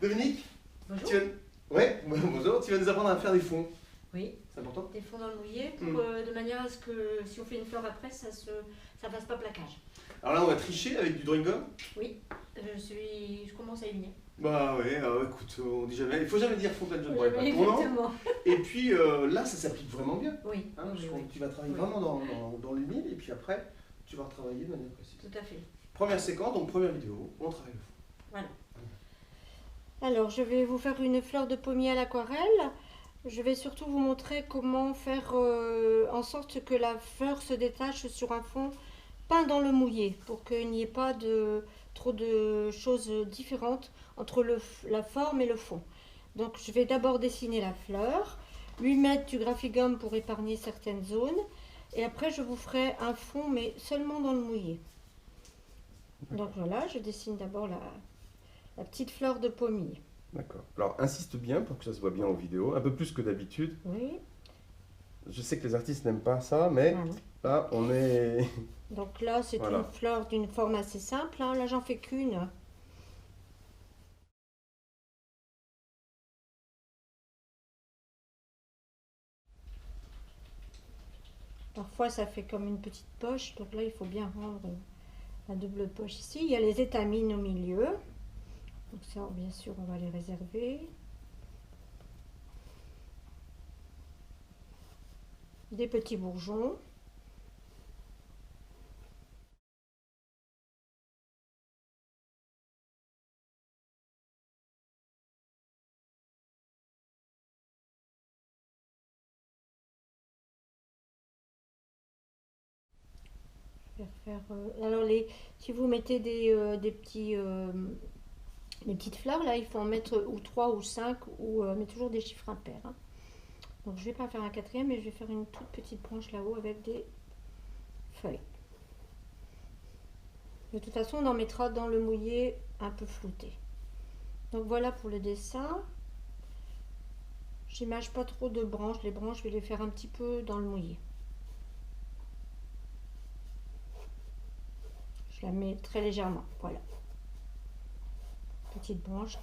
Dominique, Bonjour. Ouais, bonjour, tu vas nous apprendre à faire des fonds. Oui, C'est important? des fonds dans le mouillé, pour, de manière à ce que si on fait une fleur après, ça fasse pas plaquage. Alors là, on va tricher avec du drawing gum. Oui, je commence à y venir. Bah ouais, écoute, on dit jamais, il faut jamais dire fontaine de bois, pas Oui, tournant. exactement. Et puis là, ça s'applique vraiment bien. Oui, Hein, oui, je oui, pense oui. que tu vas travailler Oui. vraiment dans l'humide, et puis après, tu vas retravailler de manière précise. Tout à fait. Première séquence, donc première vidéo, on travaille le fond. Voilà. Alors, je vais vous faire une fleur de pommier à l'aquarelle. Je vais surtout vous montrer comment faire en sorte que la fleur se détache sur un fond peint dans le mouillé, pour qu'il n'y ait pas trop de choses différentes entre la forme et le fond. Donc, je vais d'abord dessiner la fleur, lui mettre du graphigum pour épargner certaines zones, et après je vous ferai un fond, mais seulement dans le mouillé. Donc voilà, je dessine d'abord la petite fleur de pommier. D'accord. Alors, insiste bien pour que ça se voit bien en vidéo, un peu plus que d'habitude. Oui, Je sais que les artistes n'aiment pas ça, mais voilà. là, on est... Donc là, c'est Voilà. une fleur d'une forme assez simple, hein. Là, j'en fais qu'une. Parfois, ça fait comme une petite poche. Donc là, il faut bien rendre la double poche ici. Il y a les étamines au milieu. Donc ça, bien sûr, on va les réserver. Des petits bourgeons. Je vais refaire, alors, si vous mettez des petites fleurs, là, il faut en mettre ou 3 ou 5, mais toujours des chiffres impairs, hein. Donc, je vais pas faire un quatrième, mais je vais faire une toute petite branche là-haut avec des feuilles. De toute façon, on en mettra dans le mouillé un peu flouté. Donc, voilà pour le dessin. J'image pas trop de branches. Les branches, je vais les faire un petit peu dans le mouillé. Je la mets très légèrement, voilà. Petite branche,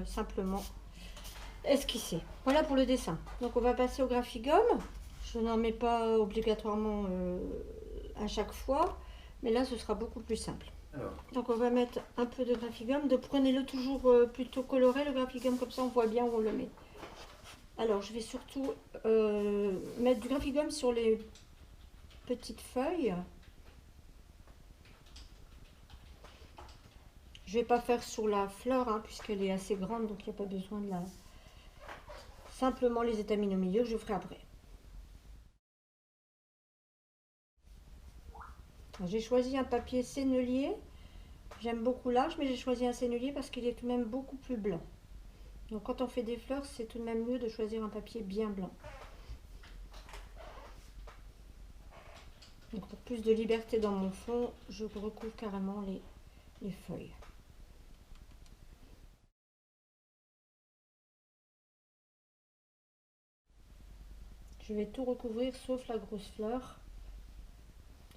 simplement esquissée. Voilà pour le dessin. Donc on va passer au graphigum. Je n'en mets pas obligatoirement à chaque fois, mais là ce sera beaucoup plus simple. Alors, Donc on va mettre un peu de graphigum. Prenez-le toujours plutôt coloré, le graphigum, comme ça on voit bien où on le met. Alors je vais surtout mettre du graphigum sur les petites feuilles. Je vais pas faire sur la fleur, hein, puisqu'elle est assez grande, donc il n'y a pas besoin de la... Simplement les étamines au milieu, je ferai après. J'ai choisi un papier sennelier. J'aime beaucoup l'arche, mais j'ai choisi un sennelier parce qu'il est tout de même beaucoup plus blanc. Donc quand on fait des fleurs, c'est tout de même mieux de choisir un papier bien blanc. Donc pour plus de liberté dans mon fond, je recouvre carrément les feuilles. Je vais tout recouvrir sauf la grosse fleur,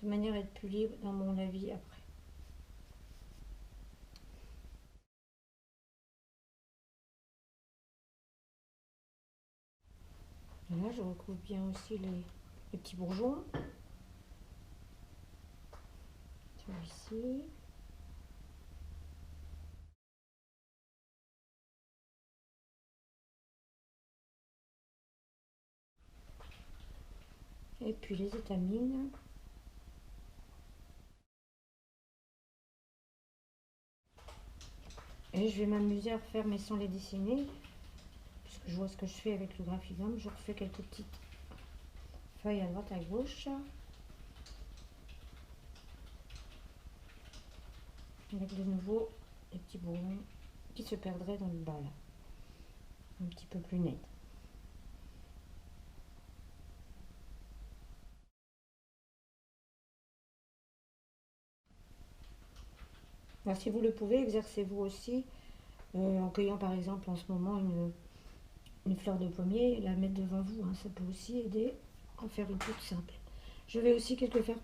de manière à être plus libre dans mon avis après. Là, je recouvre bien aussi les petits bourgeons. Celui-ci. Et puis les étamines. Et je vais m'amuser à refaire, mais sans les dessiner, puisque je vois ce que je fais avec le graphigum. Je refais quelques petites feuilles à droite, à gauche. Avec de nouveau les petits bourgeons qui se perdraient dans le bas là. Un petit peu plus net. Alors, si vous le pouvez, exercez-vous aussi en cueillant par exemple en ce moment une fleur de pommier, la mettre devant vous, hein, ça peut aussi aider à en faire une toute simple. Je vais aussi faire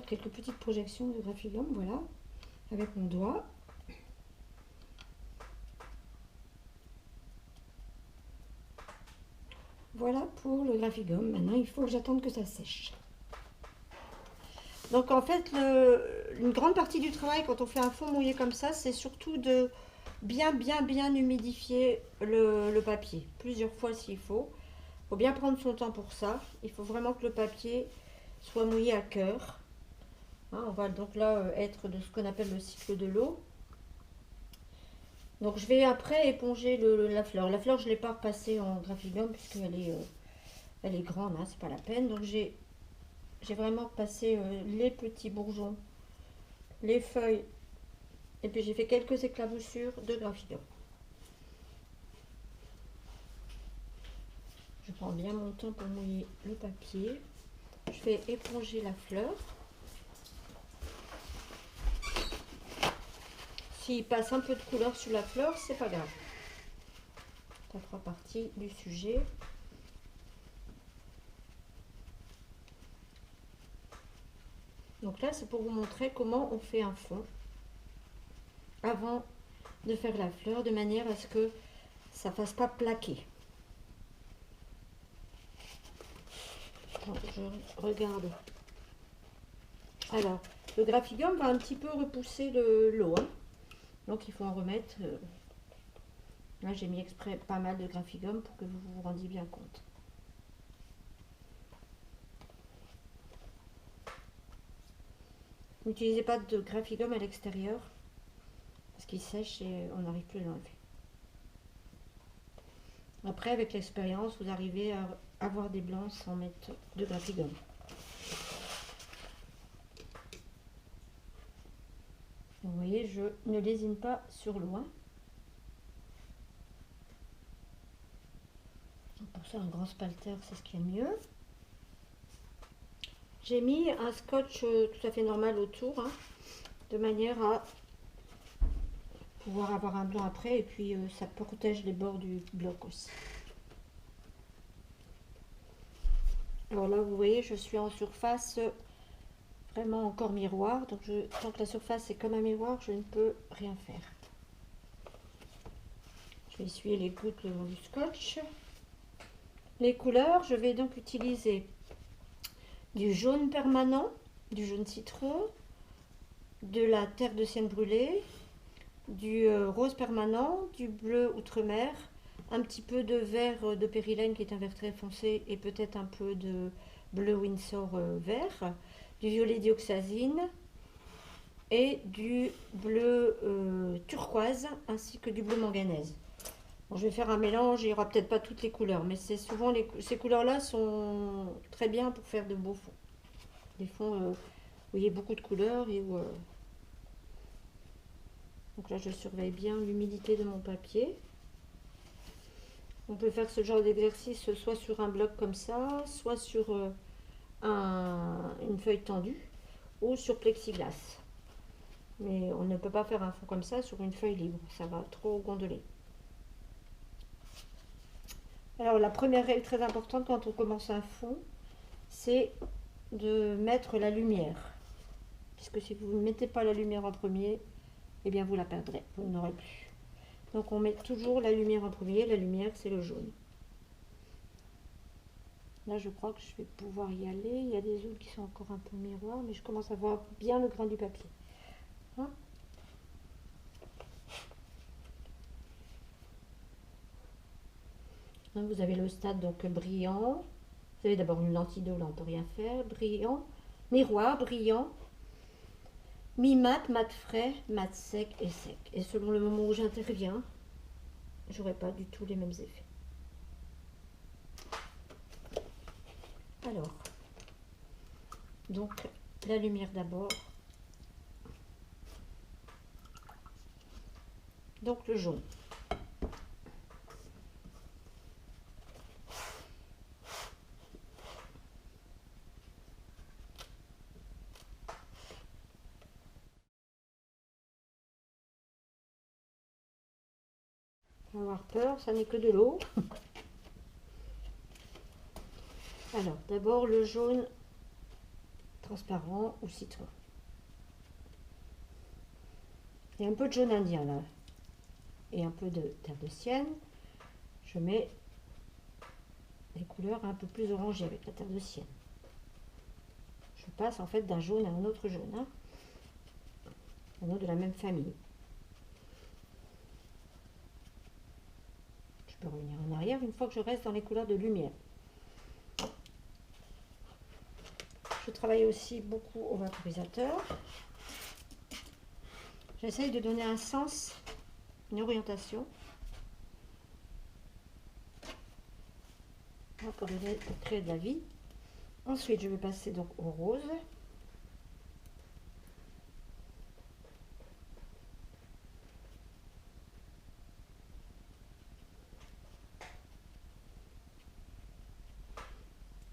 quelques petites projections de graphigum, voilà, avec mon doigt. Voilà pour le graphigum. Maintenant, il faut que j'attende que ça sèche. Donc en fait, une grande partie du travail quand on fait un fond mouillé comme ça, c'est surtout de bien humidifier le papier. Plusieurs fois s'il faut. Il faut bien prendre son temps pour ça. Il faut vraiment que le papier soit mouillé à cœur. Hein, on va donc là être de ce qu'on appelle le cycle de l'eau. Donc je vais après éponger la fleur. La fleur, je ne l'ai pas repassée en graphigum puisqu'elle est grande, hein, c'est pas la peine. Donc j'ai vraiment passé les petits bourgeons, les feuilles, et puis j'ai fait quelques éclaboussures de graphigum. Je prends bien mon temps pour mouiller le papier. Je vais éponger la fleur. S'il passe un peu de couleur sur la fleur, c'est pas grave. Ça fera partie du sujet. Donc là, c'est pour vous montrer comment on fait un fond avant de faire la fleur, de manière à ce que ça ne fasse pas plaquer. Donc, je regarde. Alors, le graphigum va un petit peu repousser l'eau. Hein. Donc, il faut en remettre. Là, j'ai mis exprès pas mal de graphigum pour que vous vous rendiez bien compte. N'utilisez pas de graphigum à l'extérieur parce qu'il sèche et on n'arrive plus à l'enlever. Après, avec l'expérience, vous arrivez à avoir des blancs sans mettre de graphigum. Vous voyez, je ne lésine pas sur l'eau. Pour ça, un grand spalter, c'est ce qu'il y a de mieux. J'ai mis un scotch tout à fait normal autour, hein, de manière à pouvoir avoir un blanc après, et puis ça protège les bords du bloc aussi. Alors là, vous voyez, je suis en surface vraiment encore miroir, donc tant que la surface est comme un miroir, je ne peux rien faire. Je vais essuyer les gouttes le long du scotch. Les couleurs, je vais donc utiliser du jaune permanent, du jaune citron, de la terre de sienne brûlée, du rose permanent, du bleu outre-mer, un petit peu de vert de périlène qui est un vert très foncé et peut-être un peu de bleu Windsor vert, du violet dioxazine et du bleu turquoise ainsi que du bleu manganèse. Bon, je vais faire un mélange, il n'y aura peut-être pas toutes les couleurs, mais c'est souvent ces couleurs-là sont très bien pour faire de beaux fonds. Des fonds où il y a beaucoup de couleurs et où... Donc là, je surveille bien l'humidité de mon papier. On peut faire ce genre d'exercice soit sur un bloc comme ça, soit sur une feuille tendue ou sur plexiglas. Mais on ne peut pas faire un fond comme ça sur une feuille libre, ça va trop gondoler. Alors la première règle très importante quand on commence un fond, c'est de mettre la lumière. Puisque si vous ne mettez pas la lumière en premier, eh bien vous la perdrez, vous n'aurez plus. Donc on met toujours la lumière en premier, la lumière c'est le jaune. Là je crois que je vais pouvoir y aller, il y a des zones qui sont encore un peu miroirs, mais je commence à voir bien le grain du papier. Hein? Vous avez le stade donc brillant, vous avez d'abord une lentille d'eau, là on ne peut rien faire, brillant, miroir, brillant, mi-mat, mat frais, mat sec et sec. Et selon le moment où j'interviens, j'aurai pas du tout les mêmes effets. Alors, donc la lumière d'abord. Donc le jaune. Pas avoir peur, ça n'est que de l'eau. Alors, d'abord le jaune transparent ou citron. Il y a un peu de jaune indien là. Et un peu de terre de sienne. Je mets des couleurs un peu plus orangées avec la terre de sienne. Je passe en fait d'un jaune à un autre jaune, hein, un autre de la même famille. Je peux revenir en arrière une fois que je reste dans les couleurs de lumière. Je travaille aussi beaucoup au vaporisateur. J'essaye de donner un sens, une orientation, pour créer de la vie. Ensuite, je vais passer donc au rose.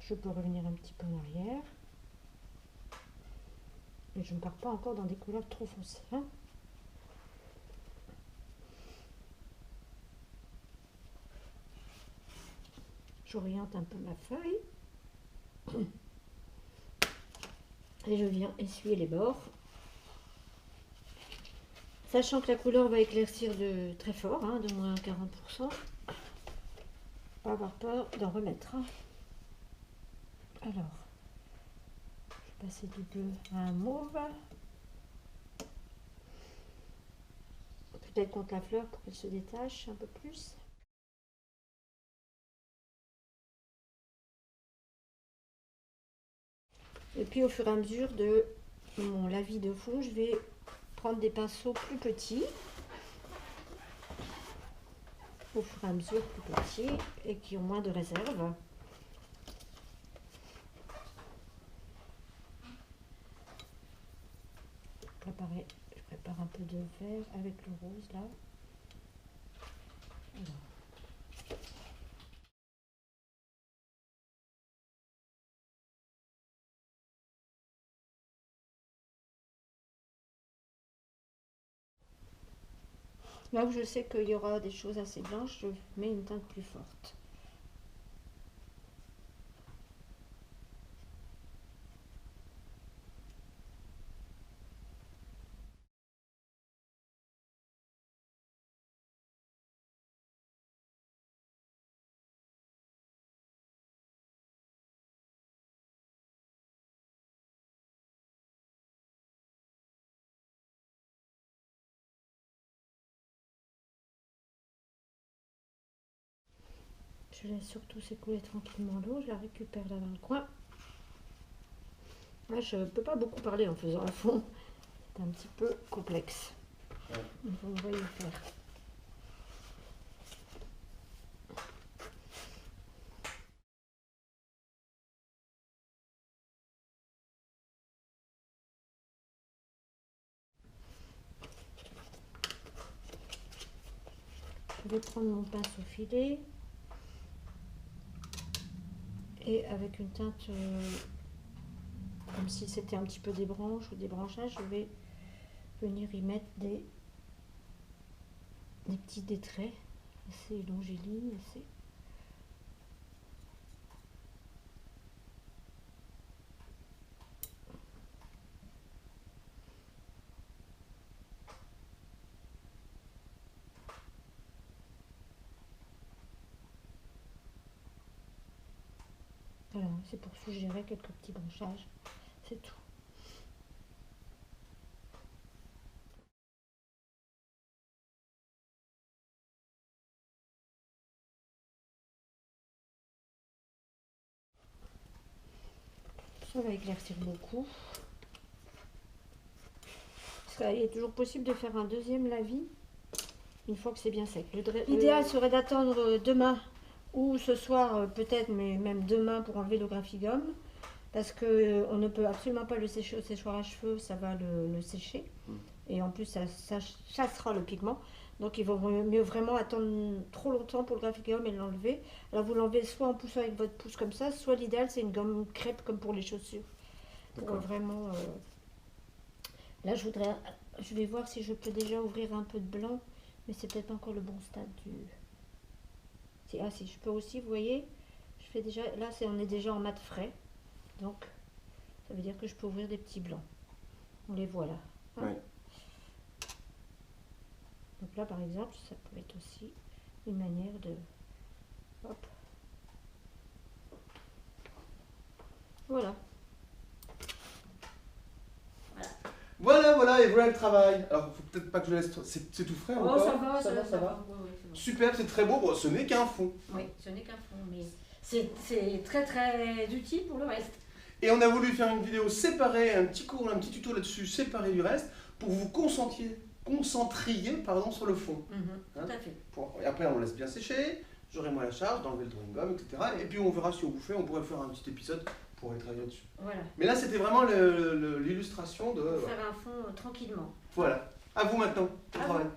Je peux revenir un petit peu en arrière. Mais je ne pars pas encore dans des couleurs trop foncées, hein. J'oriente un peu ma feuille. Et je viens essuyer les bords. Sachant que la couleur va éclaircir de très fort, hein, de moins 40%. Pas avoir peur d'en remettre, hein. Alors, je vais passer du bleu à un mauve. Peut-être contre la fleur pour qu'elle se détache un peu plus. Et puis au fur et à mesure de mon lavis de fond, je vais prendre des pinceaux plus petits. Au fur et à mesure plus petits et qui ont moins de réserve. Là pareil, je prépare un peu de vert avec le rose là. Voilà. Là où je sais qu'il y aura des choses assez blanches, je mets une teinte plus forte. Je laisse surtout s'écouler tranquillement l'eau, je la récupère là dans le coin. Là, je ne peux pas beaucoup parler en faisant un fond, c'est un petit peu complexe. Donc on va y faire. Je vais prendre mon pinceau filet et avec une teinte comme si c'était un petit peu des branches ou des branchages, je vais venir y mettre des petits détraits assez longiligne, assez. Voilà, c'est pour suggérer quelques petits branchages, c'est tout. Ça va éclaircir beaucoup. Il est toujours possible de faire un deuxième lavis une fois que c'est bien sec. L'idéal serait d'attendre demain ou ce soir peut-être, mais même demain pour enlever le graphigum. Parce qu'on ne peut absolument pas le sécher au séchoir à cheveux, ça va le sécher. Et en plus, ça chassera le pigment. Donc il vaut mieux vraiment attendre trop longtemps pour le graphigum et l'enlever. Alors vous l'enlevez soit en poussant avec votre pouce comme ça, soit l'idéal c'est une gomme crêpe comme pour les chaussures. Pour vraiment... Là je vais voir si je peux déjà ouvrir un peu de blanc, mais c'est peut-être pas encore le bon stade du... Ah si, je peux aussi, vous voyez, je fais déjà... Là on est déjà en mat frais. Donc, ça veut dire que je peux ouvrir des petits blancs. On les voit là. Hein. Ouais. Donc là, par exemple, ça peut être aussi une manière de... Hop. Voilà. Voilà, et voilà le travail. Alors, faut peut-être pas que je laisse. C'est tout frais Oh, encore. ça va. Ça va. Ouais, ouais, ça va. Super, c'est très beau. Bon, ce n'est qu'un fond. Oui, ce n'est qu'un fond, mais c'est très très utile pour le reste. Et on a voulu faire une vidéo séparée, un petit cours, un petit tuto là-dessus, séparé du reste, pour vous concentriez sur le fond. Tout à fait. Et après, on laisse bien sécher. J'aurai moi la charge d'enlever le drawing gum, etc. Et puis on verra si on vous fait, on pourrait faire un petit épisode pour aller travailler là-dessus. Voilà. Mais là, c'était vraiment l'illustration de... Faire un fond tranquillement. Voilà. À vous maintenant. Bon À travail. vous.